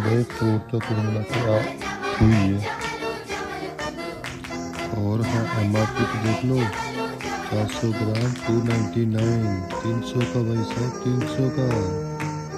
भाई फ्रूट तो कुल मिला के हुई है। और हाँ MRP तो देख लो, 400 ग्राम 299, 300 का भाई साहब, 300 का।